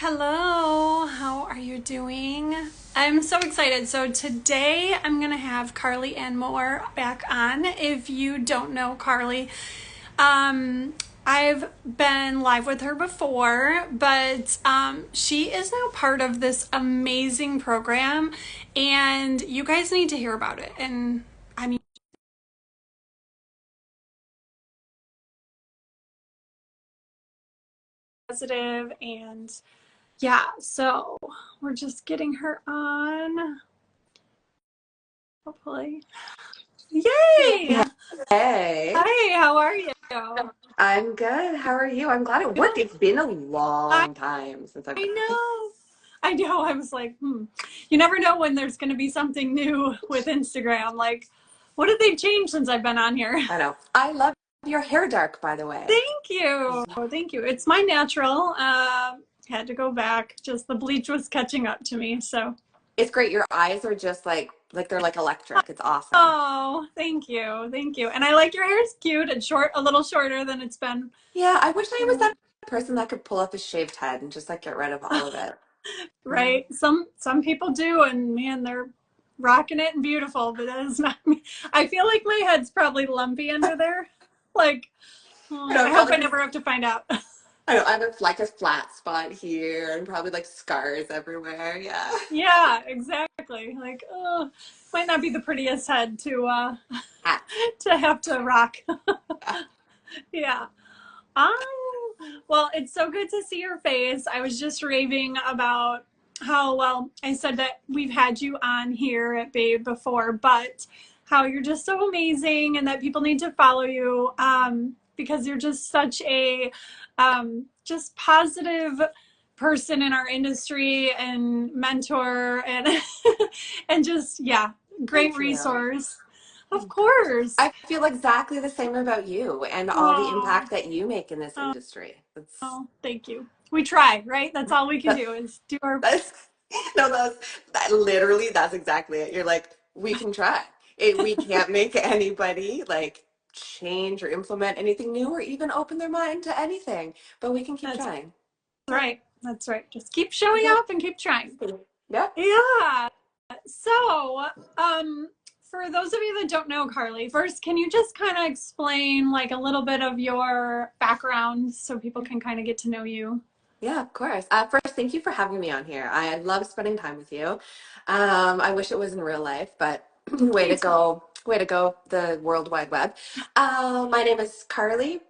Hello, how are you doing? I'm so excited. So today I'm going to have Carly and Moore back on. If you don't know Carly, I've been live with her before, but she is now part of this amazing program, and you guys need to hear about it. And I mean, positive and yeah, so we're just getting her on, hopefully. Yay! Hey, Hi, how are you? I'm good. How are you? I'm glad it worked. Good. It's been a I long time since I've I been. know. I know. I was like, You never know when there's going to be something new with Instagram. Like, what did they change since I've been on here? I know. I love your hair dark, by the way. Thank you. Thank you. It's my natural. Had to go back. Just the bleach was catching up to me. So, It's great. Your eyes are just like they're like electric. It's awesome. oh, thank you. Thank you. And I like your hair is cute and short, a little shorter than it's been. Yeah, I wish I was that person that could pull up a shaved head and just like get rid of all of it. Yeah. Right? Some people do, and man, they're rocking it and beautiful, but that is not me. I feel like my head's probably lumpy under there. Like, I know, I hope probably I just never have to find out. I know I have like a flat spot here and probably like scars everywhere. Yeah. Yeah, exactly. Like, oh, might not be the prettiest head to Ah, to have to rock. ah. Yeah. Um, well, it's so good to see your face. I was just raving about how, well, I said that we've had you on here at Babe before, but how you're just so amazing and that people need to follow you because you're just such a just positive person in our industry and mentor and and just yeah, great Thank you. resource. Of course. I feel exactly the same about you and all the Oh. impact that you make in this industry. Oh, thank you. We try, right? That's all we can That, do is do our that's no, that literally that's exactly it. You're like, we can try. We can't make anybody like change or implement anything new or even open their mind to anything, but we can keep that's trying. Yeah. right. That's right. Just keep showing Yep. up and keep trying. Yep. Yeah. So, for those of you that don't know Carly, first, can you just kind of explain like a little bit of your background so people can kind of get to know you? Yeah, of course. First, thank you for having me on here. I love spending time with you. I wish it was in real life, but Me too. way to go, the World Wide Web. My name is Carly.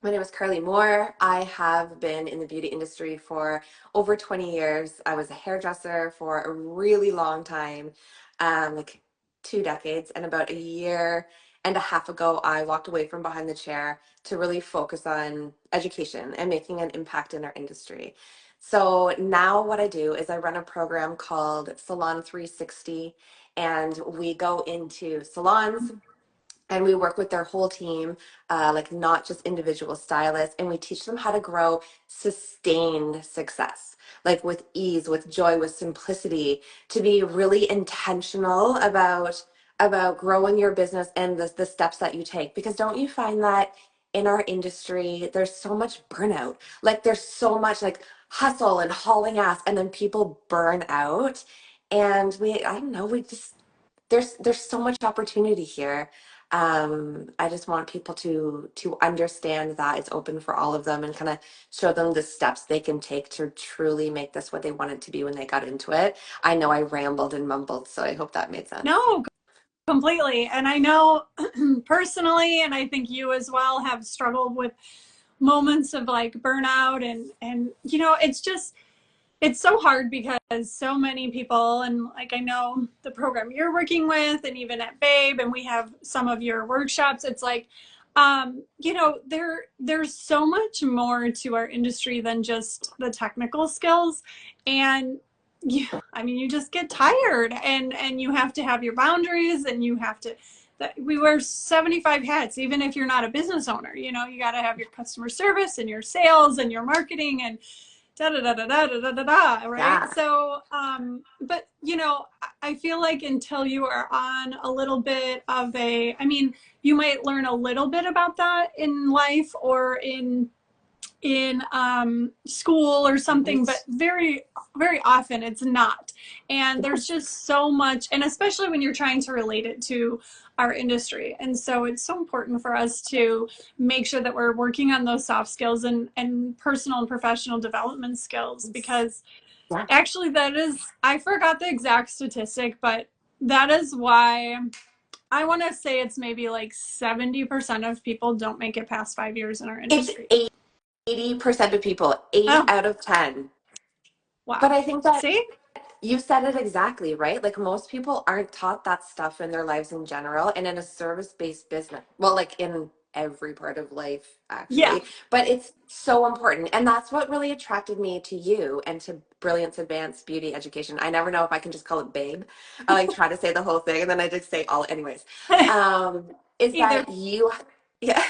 My name is Carly Moore. I have been in the beauty industry for over 20 years. I was a hairdresser for a really long time, like 2 decades. And about a year and a half ago, I walked away from behind the chair to really focus on education and making an impact in our industry. So now what I do is I run a program called Salon 360, and we go into salons and we work with their whole team, like not just individual stylists, and we teach them how to grow sustained success, like with ease, with joy, with simplicity, to be really intentional about growing your business and the steps that you take. Because don't you find that in our industry, there's so much burnout, like there's so much like hustle and hauling ass, and then people burn out, and I don't know, we just there's so much opportunity here. I just want people to understand that it's open for all of them and kind of show them the steps they can take to truly make this what they want it to be when they got into it. I know I rambled and mumbled, so I hope that made sense. No, completely. And I know personally, and I think you as well have struggled with moments of like burnout and it's just it's so hard because so many people and like I know the program you're working with and even at Babe and we have some of your workshops, it's like there's so much more to our industry than just the technical skills. And yeah, I mean you just get tired and you have to have your boundaries and you have to that we wear 75 hats even if you're not a business owner. You got to have your customer service and your sales and your marketing and da da da da da da da da, right? Yeah. So, but I feel like until you are on a little bit of I mean, you might learn a little bit about that in life or in in school or something, but Right. very, very often it's not. And there's Yes. just so much, and especially when you're trying to relate it to our industry. And so it's so important for us to make sure that we're working on those soft skills and personal and professional development skills, because Yeah. actually, that is, I forgot the exact statistic, but that is why I want to say it's maybe like 70% of people don't make it past 5 years in our It's industry. 80% of people, eight Oh, out of 10. But wow. I think that See? you said it exactly, right? Like most people aren't taught that stuff in their lives in general and in a service-based business. Well, like in every part of life, Yeah. actually. But it's so important. And that's what really attracted me to you and to Brilliance Advanced Beauty Education. I never know if I can just call it BABE. I like try to say the whole thing and then I just say all anyways. Is Either. that you yeah,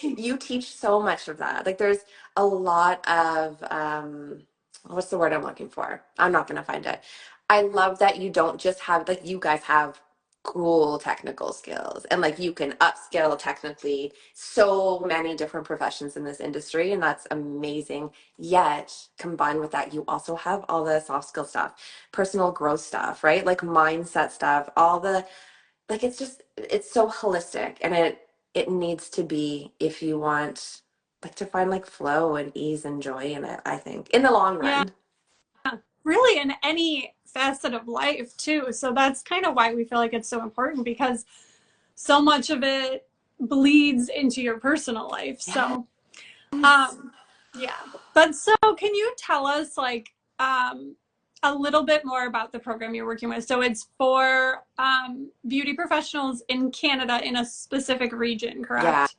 you teach so much of that. Like there's a lot of what's the word I'm looking for? I'm not going to find it. I love that you don't just have, like, you guys have cool technical skills and like you can upskill technically so many different professions in this industry, and that's amazing. Yet combined with that, you also have all the soft skill stuff, personal growth stuff, right? Like mindset stuff, all the, like, it's just, it's so holistic, and it needs to be if you want like to find like flow and ease and joy in it, I think, in the long Yeah. run. Really, in any facet of life, too. So that's kind of why we feel like it's so important, because so much of it bleeds into your personal life. Yes. So, um, yeah. But so, can you tell us, like, a little bit more about the program you're working with? So it's for beauty professionals in Canada in a specific region, Yeah. correct?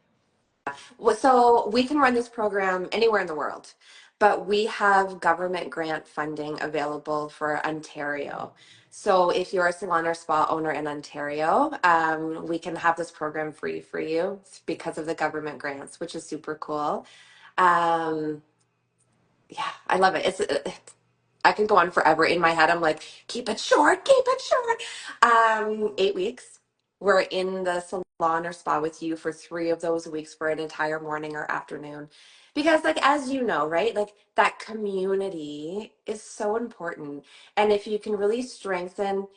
Well, so we can run this program anywhere in the world, but we have government grant funding available for Ontario. So if you're a salon or spa owner in Ontario, we can have this program free for you because of the government grants, which is super cool. Um, yeah, I love it. I can go on forever. In my head, I'm like, keep it short, keep it short. 8 weeks. We're in the salon or spa with you for 3 of those weeks for an entire morning or afternoon. Because, like, as you know, right, like that community is so important. And if you can really strengthen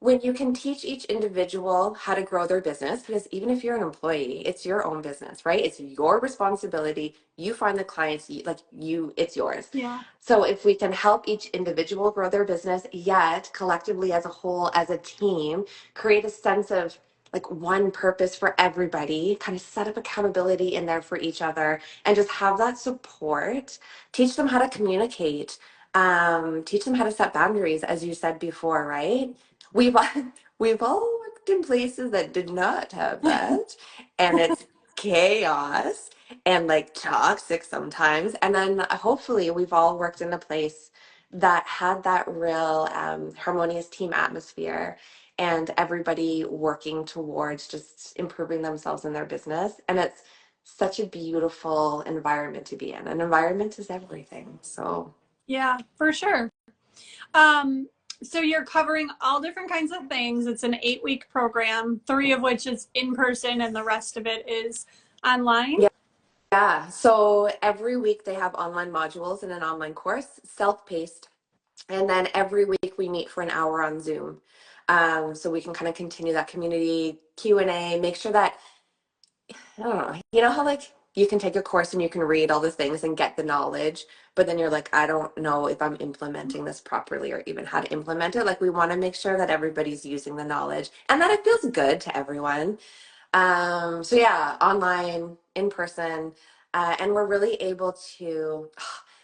when you can teach each individual how to grow their business, because even if you're an employee, it's your own business, right? It's your responsibility. You find the clients, like you, it's yours. Yeah. So if we can help each individual grow their business, yet collectively as a whole, as a team, create a sense of like one purpose for everybody, kind of set up accountability in there for each other, and just have that support, teach them how to communicate, teach them how to set boundaries, as you said before, right? We've we've all worked in places that did not have that, and it's chaos and like toxic sometimes. And then hopefully we've all worked in a place that had that real harmonious team atmosphere and everybody working towards just improving themselves in their business. And it's such a beautiful environment to be in. An environment is everything. So Yeah, for sure. Um, so you're covering all different kinds of things. It's an 8 week program, three of which is in person, and the rest of it is online. yeah. Yeah, so every week they have online modules and an online course, self-paced, and then every week we meet for an hour on Zoom. So we can kind of continue that community Q&A, make sure that, I don't know, you know how like you can take a course and you can read all the things and get the knowledge, but then you're like, I don't know if I'm implementing this properly or even how to implement it. Like we want to make sure that everybody's using the knowledge and that it feels good to everyone. So yeah, online, in person, and we're really able to.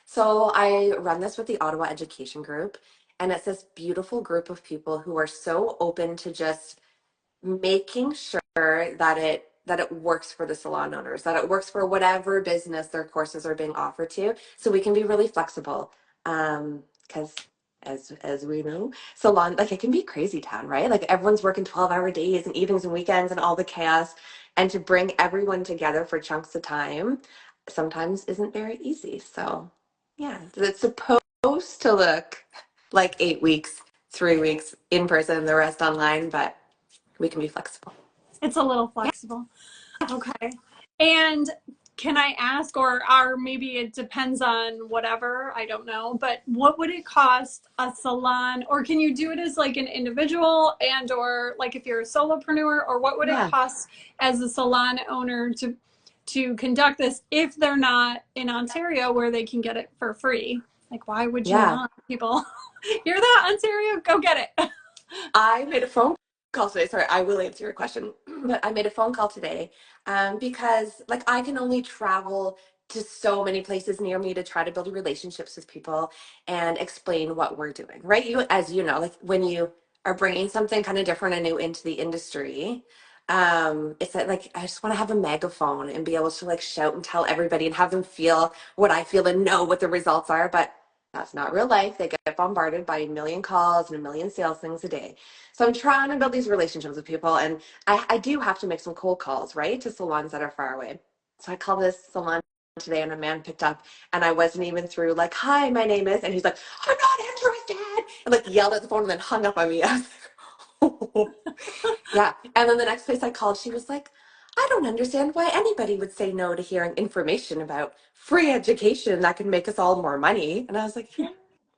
So I run this with the Ottawa Education Group, and it's this beautiful group of people who are so open to just making sure that it works for the salon owners, that it works for whatever business their courses are being offered to, so we can be really flexible. Because as we know, salon, like, it can be crazy town, right? Like everyone's working 12-hour days and evenings and weekends and all the chaos, and to bring everyone together for chunks of time sometimes isn't very easy. So yeah, it's supposed to look like 8 weeks, 3 weeks in person, the rest online, but we can be flexible. It's a little Yeah. flexible. Okay. And can I ask, or maybe it depends on whatever, I don't know, but what would it cost a salon, or can you do it as like an individual and or like if you're a solopreneur, or what would it Yeah. cost as a salon owner to conduct this if they're not in Ontario where they can get it for free? Like, why would you Yeah. not, people? Hear that, Ontario? Go get it. I made a phone call today. Sorry, I will answer your question, but I made a phone call today because, like, I can only travel to so many places near me to try to build relationships with people and explain what we're doing, right? You, as you know, like when you are bringing something kind of different and new into the industry, it's like I just want to have a megaphone and be able to like shout and tell everybody and have them feel what I feel and know what the results are, but that's not real life. They get bombarded by a million calls and a million sales things a day. So I'm trying to build these relationships with people, and I do have to make some cold calls, right, to salons that are far away. So I called this salon today, and a man picked up, and I wasn't even through like, "Hi, my name is," and he's like, "I'm not interested," and like yelled at the phone and then hung up on me. I was like, yeah. And then the next place I called, she was like, "I don't understand why anybody would say no to hearing information about free education that can make us all more money." And I was like, Yeah.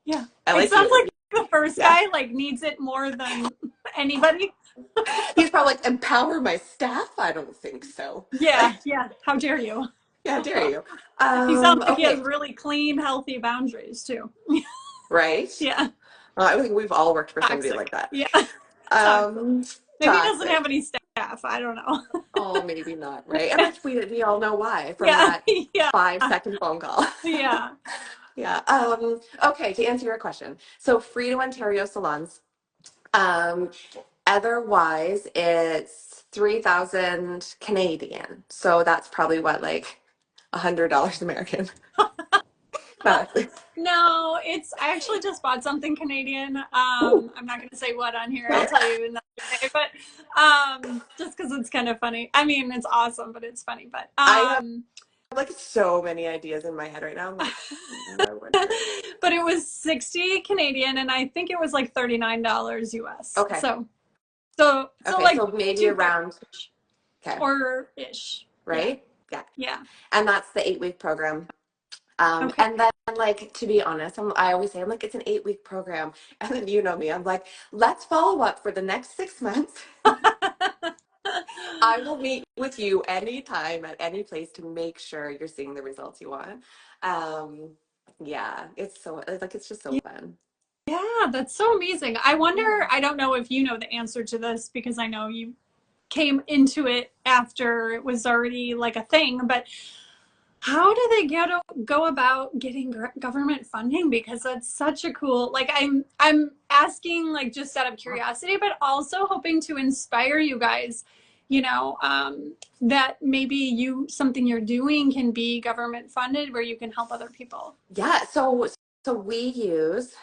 Yeah. I It like sounds you. like the first Yeah. guy like needs it more than anybody. He's probably like, empower my staff? I don't think so. Yeah, Like, yeah. How dare you? yeah, dare you? He sounds like he has Okay, really clean, healthy boundaries too. right? Yeah. I think we've all worked for somebody like Toxic. that. Yeah. Toxic. Um, Maybe he doesn't Toxic. have any staff. I don't know. Oh, maybe not, right? And like we all know why from Yeah. that Yeah. 5 second phone call. Yeah. Yeah. Okay, to answer your question. So free to Ontario salons. Um, Otherwise, it's 3,000 Canadian. So that's probably what, like $100 American. Not actually. No, it's I actually just bought something Canadian. Ooh, I'm not gonna say what on here. I'll okay. tell you another day. But just because it's kind of funny. I mean, it's awesome, but it's funny. But I have like so many ideas in my head right now. I'm like, I wonder. but it was 60 Canadian, and I think it was like $39 US. Okay. So Okay. like So maybe two around, thirds okay. or ish. Yeah, Right? Yeah. yeah. And that's the 8 week program. Okay. And then, like, to be honest, I always say, I'm like, it's an 8 week program. And then you know me, I'm like, let's follow up for the next 6 months. I will meet with you anytime at any place to make sure you're seeing the results you want. Um, yeah, it's just so fun. Yeah, that's so amazing. I wonder, Yeah. I don't know if you know the answer to this because I know you came into it after it was already like a thing, but how do they go about getting government funding? Because that's such a cool, like I'm asking like just out of curiosity, but also hoping to inspire you guys, that maybe something you're doing can be government funded where you can help other people. Yeah, so we use,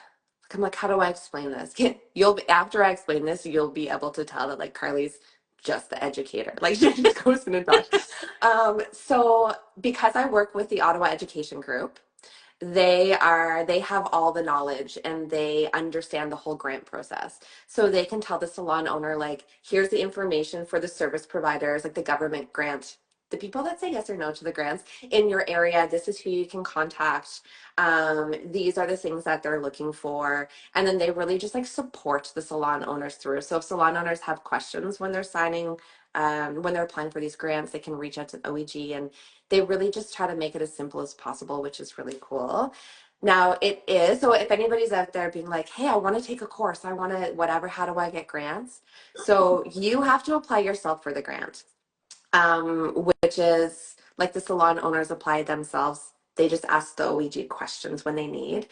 I'm like, how do I explain this? You'll be, after I explain this, you'll be able to tell that like Carly's just the educator. Like she just goes in and talks. So because I work with the Ottawa Education Group, they have all the knowledge and they understand the whole grant process. So they can tell the salon owner, like, here's the information for the service providers, like the government grant, the people that say yes or no to the grants in your area. This is who you can contact. These are the things that they're looking for. And then they really just like support the salon owners through. So if salon owners have questions when they're signing, when they're applying for these grants, they can reach out to OEG, and they really just try to make it as simple as possible, which is really cool. Now it is, so if anybody's out there being like, hey, I want to take a course, I want to whatever, how do I get grants? So you have to apply yourself for the grant, which is like the salon owners apply themselves. They just ask the OEG questions when they need.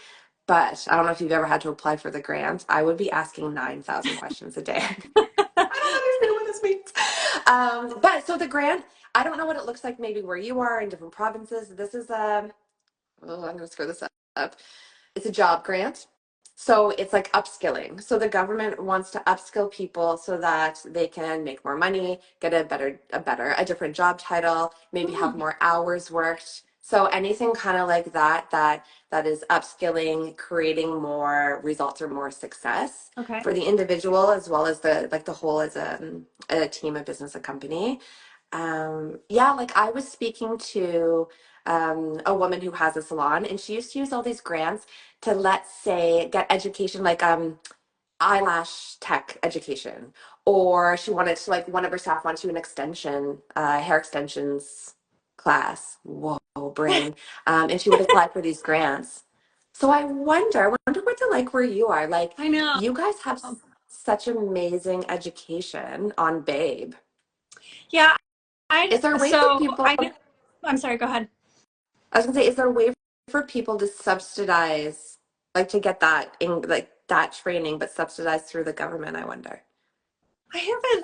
But I don't know if you've ever had to apply for the grant. I would be asking 9,000 questions a day. I don't understand what this means. But so the grant, I don't know what it looks like maybe where you are in different provinces. This is oh, I'm going to screw this up. It's a job grant. So it's like upskilling. So the government wants to upskill people so that they can make more money, get a different job title, maybe have Hmm. more hours worked. So anything kind of like that is upskilling, creating more results or more success Okay. for the individual as well as the whole as a team, a business, a company. Yeah, like I was speaking to a woman who has a salon, and she used to use all these grants to, let's say, get education, like eyelash tech education, or she wanted to, like, one of her staff wanted to do an extension, hair extensions class. Whoa, brain. And she would apply for these grants. So I wonder what they're like where you are. Like, I know. you guys have such amazing education on Babe. Yeah, I Is there a way for so people? I know. I'm sorry, go ahead. I was gonna say, is there a way for people to subsidize, like to get that in, like that training, but subsidized through the government? I wonder.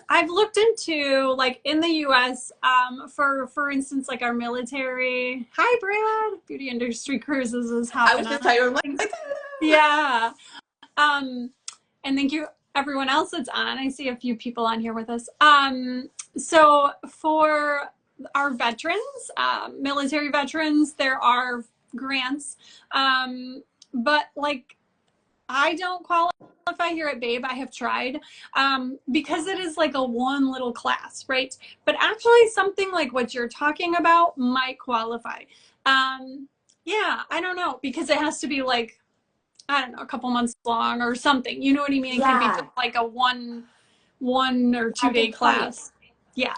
I've looked into like in the US, for instance, like our military. Hi Brad, beauty industry cruises is I hopping was on. just telling you, I'm like, Thanks. Yeah. Um, and thank you everyone else that's on. I see a few people on here with us. So for our veterans, military veterans, there are grants. But like I don't qualify here at Babe. I have tried because it is like a one little class, right? But actually, something like what you're talking about might qualify. Yeah, I don't know because it has to be like I don't know, a couple months long or something. You know what I mean? It can't be just yeah, like a one or yeah, 2 day good point. class. Yeah.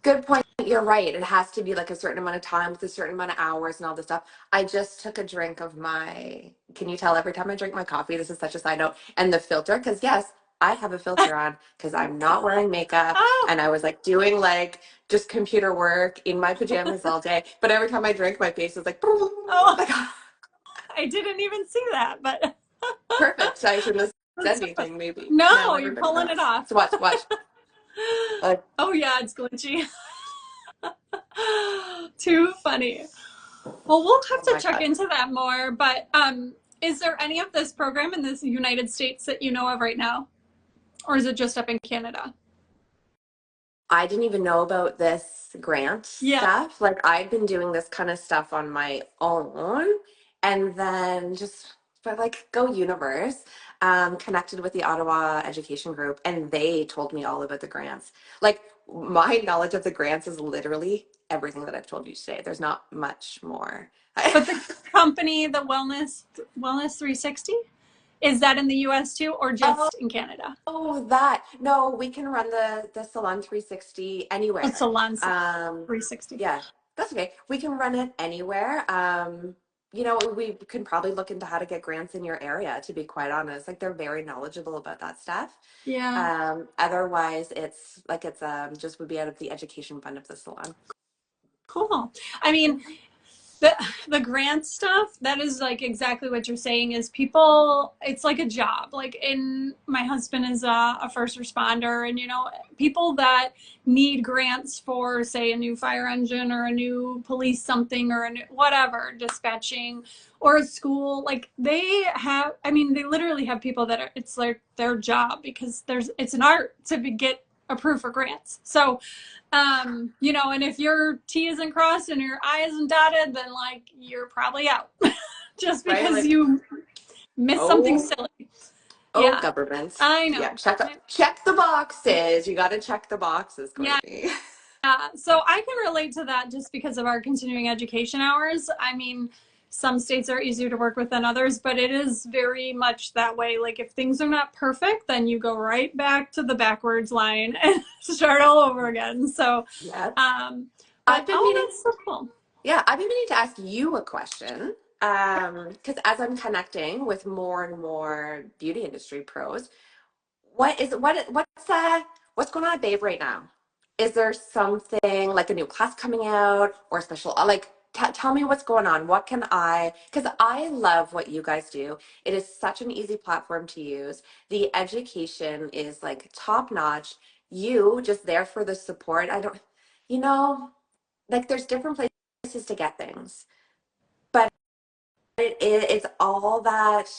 Good point. You're right. It has to be like a certain amount of time with a certain amount of hours and all this stuff. I just took a drink of my, can you tell every time I drink my coffee, this is such a side note, and the filter, because yes, I have a filter on because I'm not wearing makeup Oh, and I was like doing like just computer work in my pajamas all day. But every time I drink, my face is like, oh, like I didn't even see that, but perfect. I shouldn't have said that's so funny. anything, maybe. Now No, you're everybody pulling it knows. off. So watch, watch. Oh yeah, it's glitchy. Too funny. Well, we'll have Oh to my check God. into that more. But is there any of this program in the United States that you know of right now, or is it just up in Canada? I didn't even know about this grant Yeah. stuff. Like I'd been doing this kind of stuff on my own, and then just for like Go Universe, connected with the Ottawa Education Group, and they told me all about the grants. Like my knowledge of the grants is literally everything that I've told you today. There's not much more. But the company, the Wellness 360, is that in the US too, or just in Canada? Oh, that. No, we can run the Salon 360 Oh, anywhere. Salon Um, 360. yeah, that's okay. We can run it anywhere. We can probably look into how to get grants in your area, to be quite honest. Like they're very knowledgeable about that stuff. Yeah. Otherwise it's just would be out of the education fund of the salon. Cool. I mean, the the grant stuff, that is like exactly what you're saying is people, it's like a job. Like in my husband is a first responder, and people that need grants for say a new fire engine or a new police something or a new, whatever, dispatching or a school, like they have, I mean, they literally have people that are, it's like their job because it's an art to get approved for grants. So and if your T isn't crossed and your I isn't dotted, then like you're probably out just Right? because Like, you missed something oh, silly. oh, Yeah, government. I Yeah, know. check the boxes. You got to check the boxes, Yeah. Courtney. So I can relate to that just because of our continuing education hours. I mean, some states are easier to work with than others, but it is very much that way. Like if things are not perfect, then you go right back to the backwards line and start all over again. So, Yeah. um, but I've been oh, meaning that's so cool. Yeah, I've been meaning to ask you a question. Because as I'm connecting with more and more beauty industry pros, what's going on at Babe right now? Is there something like a new class coming out or special like tell me what's going on. What can I, because I love what you guys do. It is such an easy platform to use. The education is like top notch. You just there for the support. I don't, you know, like there's different places to get things, but it's all that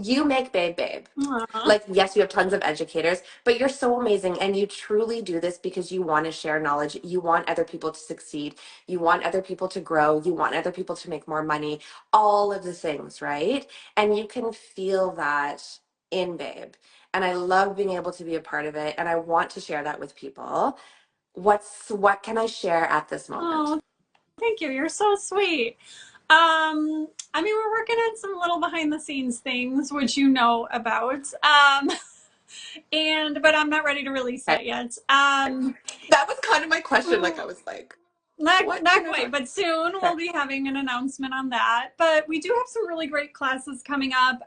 you make babe. Aw. Like yes, you have tons of educators, but you're so amazing and you truly do this because you want to share knowledge. You want other people to succeed. You want other people to grow. You want other people to make more money, all of the things, right? And you can feel that in Babe, and I love being able to be a part of it, and I want to share that with people. what can I share at this moment? Oh, thank you. You're so sweet. I mean, we're working on some little behind the scenes things, which you know about. And but I'm not ready to release Okay. that yet. That was kind of my question. Like I was like, what Not can I quite, talk? but soon Okay. we'll be having an announcement on that. But we do have some really great classes coming up.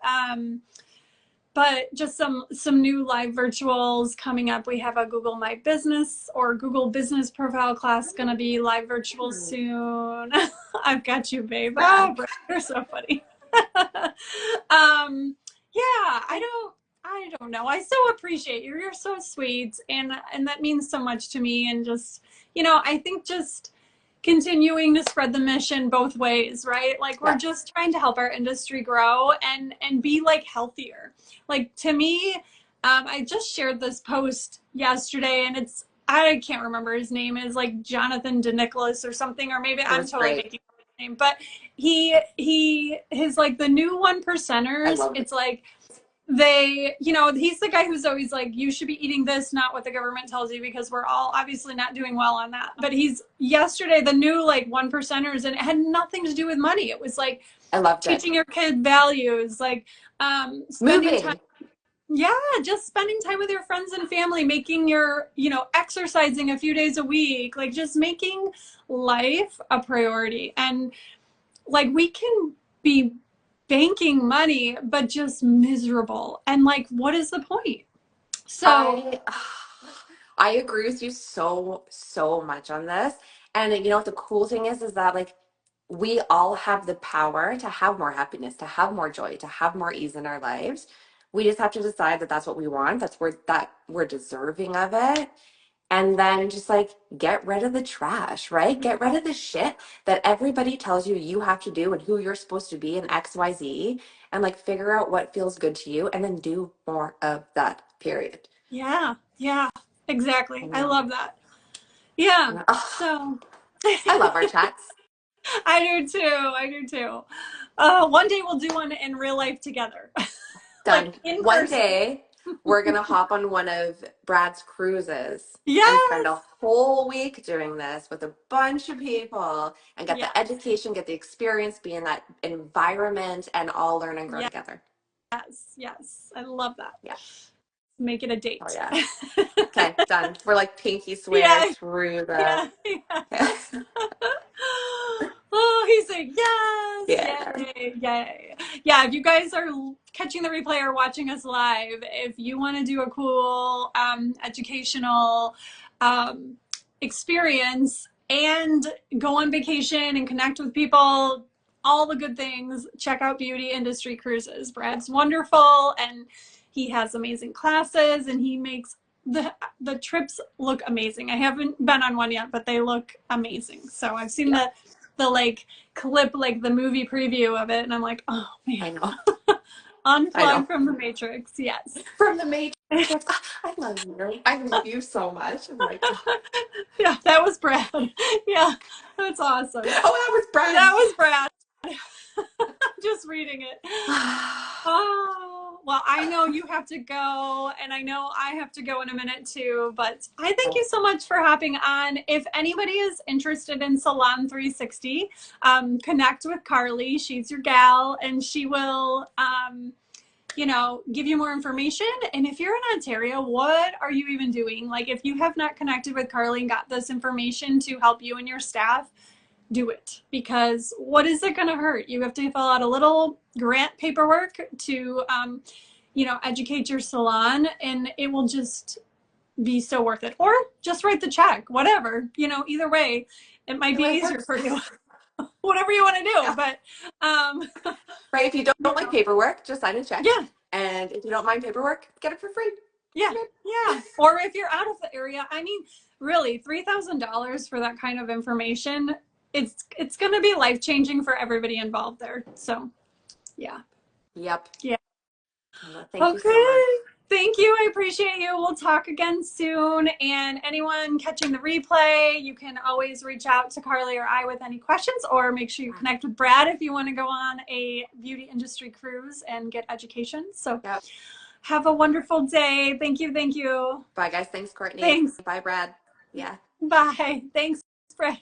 But just some new live virtuals coming up. We have a Google My Business or Google Business Profile class going to be live virtual soon. I've got you, babe. Oh, Brad. Brett, you're so funny. um, yeah, I don't know. I so appreciate you. You're so sweet, and that means so much to me. And just I think just continuing to spread the mission both ways, right? Like we're Yeah, just trying to help our industry grow and be like healthier. Like to me, I just shared this post yesterday, and it's I can't remember his name is like Jonathan DeNicholas or something, or maybe it I'm was totally great. making up his name, but he his like the new one I percenters. loved it. It's like he's the guy who's always like, you should be eating this, not what the government tells you, because we're all obviously not doing well on that. But he's yesterday, the new like one percenters, and it had nothing to do with money. It was like I loved it. teaching your kid values, like spending time. Moving. Yeah, just spending time with your friends and family, making exercising a few days a week, like just making life a priority. And like we can be banking money but just miserable, and like what is the point? So I I agree with you so much on this. And you know what the cool thing is that like we all have the power to have more happiness, to have more joy, to have more ease in our lives. We just have to decide that that's what we want, that we're deserving of it. And then just like get rid of the trash, right? Get rid of the shit that everybody tells you you have to do and who you're supposed to be and XYZ, and like figure out what feels good to you and then do more of that, period. yeah, yeah, I exactly, I know. love that. Yeah, Oh, so I love our chats. I do too. One day we'll do one in real life together. Like Done. in One person. day we're gonna hop on one of Brad's cruises and spend a Yes, whole week doing this with a bunch of people and get the yes, education, get the experience, be in that environment, and all learn and grow yes, together. yes, I love that. Yeah. Make it a Oh date. yeah. Okay, done. We're like pinky swear Yeah, through the yeah, yes. Oh, he's like, yes, yeah. yay, yay. Yeah, if you guys are catching the replay or watching us live, if you want to do a cool educational um, experience and go on vacation and connect with people, all the good things, check out Beauty Industry Cruises. Brad's wonderful, and he has amazing classes, and he makes the trips look amazing. I haven't been on one yet, but they look amazing. So I've seen Yeah, the like clip, like the movie preview of it, and I'm like, oh man, I know. I unplug know. from the Matrix. Yes. From the Matrix. Ah, I love you. I love you so much. I'm like, oh, Yeah, that was Brad. Yeah, that's awesome. that was Brad. That was Brad. Just reading it. Oh, well, I know you have to go, and I know I have to go in a minute too, but I thank you so much for hopping on. If anybody is interested in Salon 360, connect with Carly. She's your gal, and she will, give you more information. And if you're in Ontario, what are you even doing? Like, if you have not connected with Carly and got this information to help you and your staff, do it, because what is it going to hurt? You have to fill out a little grant paperwork to educate your salon, and it will just be so worth it. Or just write the check, whatever, either way, it might Either be way easier works. for you. Whatever you want to do, Yeah. but um Right. If you don't like paperwork, just sign a check. yeah, And if you don't mind paperwork, get it for free. yeah, Okay. yeah. Or if you're out of the area, I mean, really, $3,000 for that kind of information, it's going to be life changing for everybody involved there. So yeah. Yep. Yeah. Well, thank you so Okay. much. Thank you. I appreciate you. We'll talk again soon. And anyone catching the replay, you can always reach out to Carly or I with any questions, or make sure you connect with Brad if you want to go on a beauty industry cruise and get education. So Yep. have a wonderful day. Thank you. Thank you. Bye, guys. Thanks, Courtney. Thanks. Bye, Brad. Yeah. Bye. Thanks, Fred.